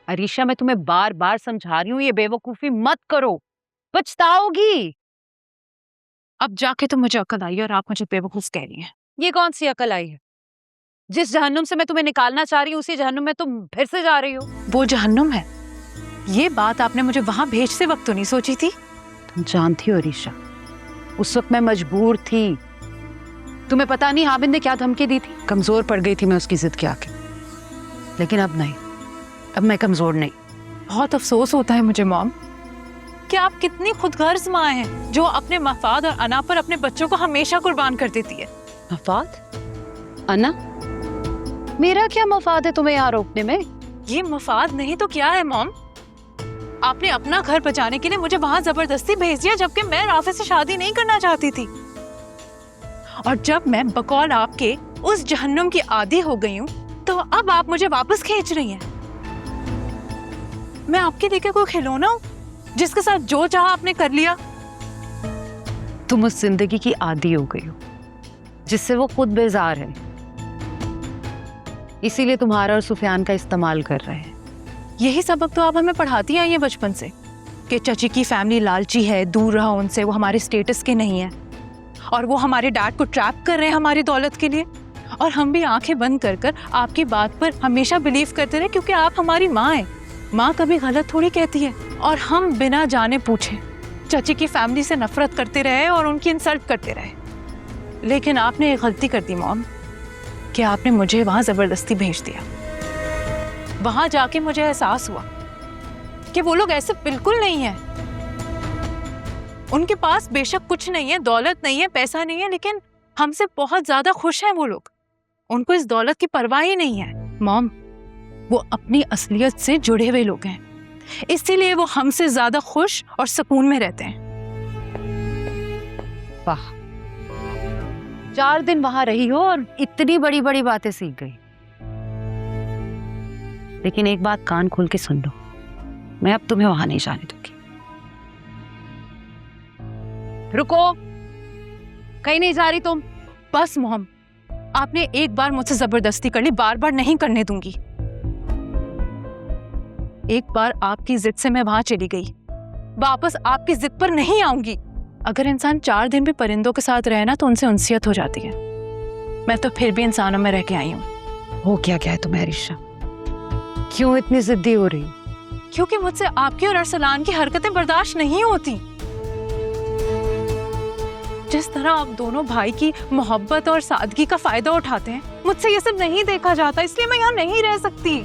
अरीशा, मैं तुम्हें बार बार समझा रही हूँ, ये बेवकूफी मत करो, पछताओगी। अब जाके तो मुझे अकल आई और आप मुझे बेवकूफ कह रही हैं। ये कौन सी अकल आई है? जिस जहन्नुम से मैं तुम्हें निकालना चाह रही हूँ उसी जहन्नुम में तुम फिर से जा रही हो। वो जहन्नुम है, ये बात आपने मुझे वहां भेजते वक्त तो नहीं सोची थी। तुम जानती हो अरीशा, उस वक्त मैं मजबूर थी। तुम्हें पता नहीं हामिद ने क्या धमकी दी थी। कमजोर पड़ गई थी मैं उसकी जिद के आके, लेकिन अब नहीं, अब मैं कमजोर नहीं। बहुत अफसोस होता है मुझे मॉम कि आप कितनी खुदगर्ज माँ हैं जो अपने मफाद और अना पर अपने बच्चों को हमेशा कुर्बान कर देती है। मफाद? अना? मेरा क्या मफाद है तुम्हें यहाँ रोकने में? ये मफाद नहीं तो क्या है मॉम? आपने अपना घर बचाने के लिए मुझे वहां जबरदस्ती भेज दिया, जबकि मैं राफे से शादी नहीं करना चाहती थी। और जब मैं बकौल आपके उस जहन्नुम की आदी हो गई हूँ तो अब आप मुझे वापस खींच रही हैं। मैं आपके लेके कोई खिलौना हूँ जिसके साथ जो चाहा आपने कर लिया? तुम उस जिंदगी की आदी हो गई हो जिससे वो खुद बेजार है, इसीलिए तुम्हारा और सुफियान का इस्तेमाल कर रहे हैं। यही सबक तो आप हमें पढ़ाती आई हैं बचपन से कि चची की फैमिली लालची है, दूर रहो उनसे, वो हमारे स्टेटस के नहीं है और वो हमारे डैड को ट्रैप कर रहे हैं हमारी दौलत के लिए। और हम भी आंखें बंद कर कर आपकी बात पर हमेशा बिलीव करते रहे क्योंकि आप हमारी माँ हैं। माँ कभी गलत थोड़ी कहती है। और हम बिना जाने पूछे चची की फैमिली से नफरत करते रहे और उनकी इंसल्ट करते रहे। लेकिन आपने एक गलती कर दी मॉम कि आपने मुझे वहां जबरदस्ती भेज दिया। वहां जाके मुझे एहसास हुआ कि वो लोग ऐसे बिल्कुल नहीं है। उनके पास बेशक कुछ नहीं है, दौलत नहीं है, पैसा नहीं है, लेकिन हमसे बहुत ज्यादा खुश हैं वो लोग। उनको इस दौलत की परवाह ही नहीं है। मॉम, वो अपनी असलियत से जुड़े हुए लोग हैं, इसीलिए वो हमसे ज्यादा खुश और सुकून में रहते हैं। वाह, 4 दिन वहां रही हो और इतनी बड़ी बड़ी बातें सीख गई। लेकिन एक बात कान खोल के सुन लो, मैं अब तुम्हें वहां नहीं जाने दूंगी। रुको, कहीं नहीं जा रही तुम। बस मोहम, आपने एक बार मुझसे जबरदस्ती कर ली, बार बार नहीं करने दूंगी। एक बार आपकी जिद से मैं वहां चली गई, वापस आपकी जिद पर नहीं आऊंगी। अगर इंसान 4 दिन भी परिंदों के साथ रहे ना तो उनसे उनसियत हो जाती है। मैं तो फिर भी इंसानों में रह के आई हूँ। हो क्या है तुम्हें अरीशा? क्यों इतनी जिद्दी हो रही? क्योंकि मुझसे आपकी और अरसलान की हरकतें बर्दाश्त नहीं होती। जिस तरह आप दोनों भाई की मोहब्बत और सादगी का फायदा उठाते हैं, मुझसे ये सब नहीं देखा जाता, इसलिए मैं यहाँ नहीं रह सकती।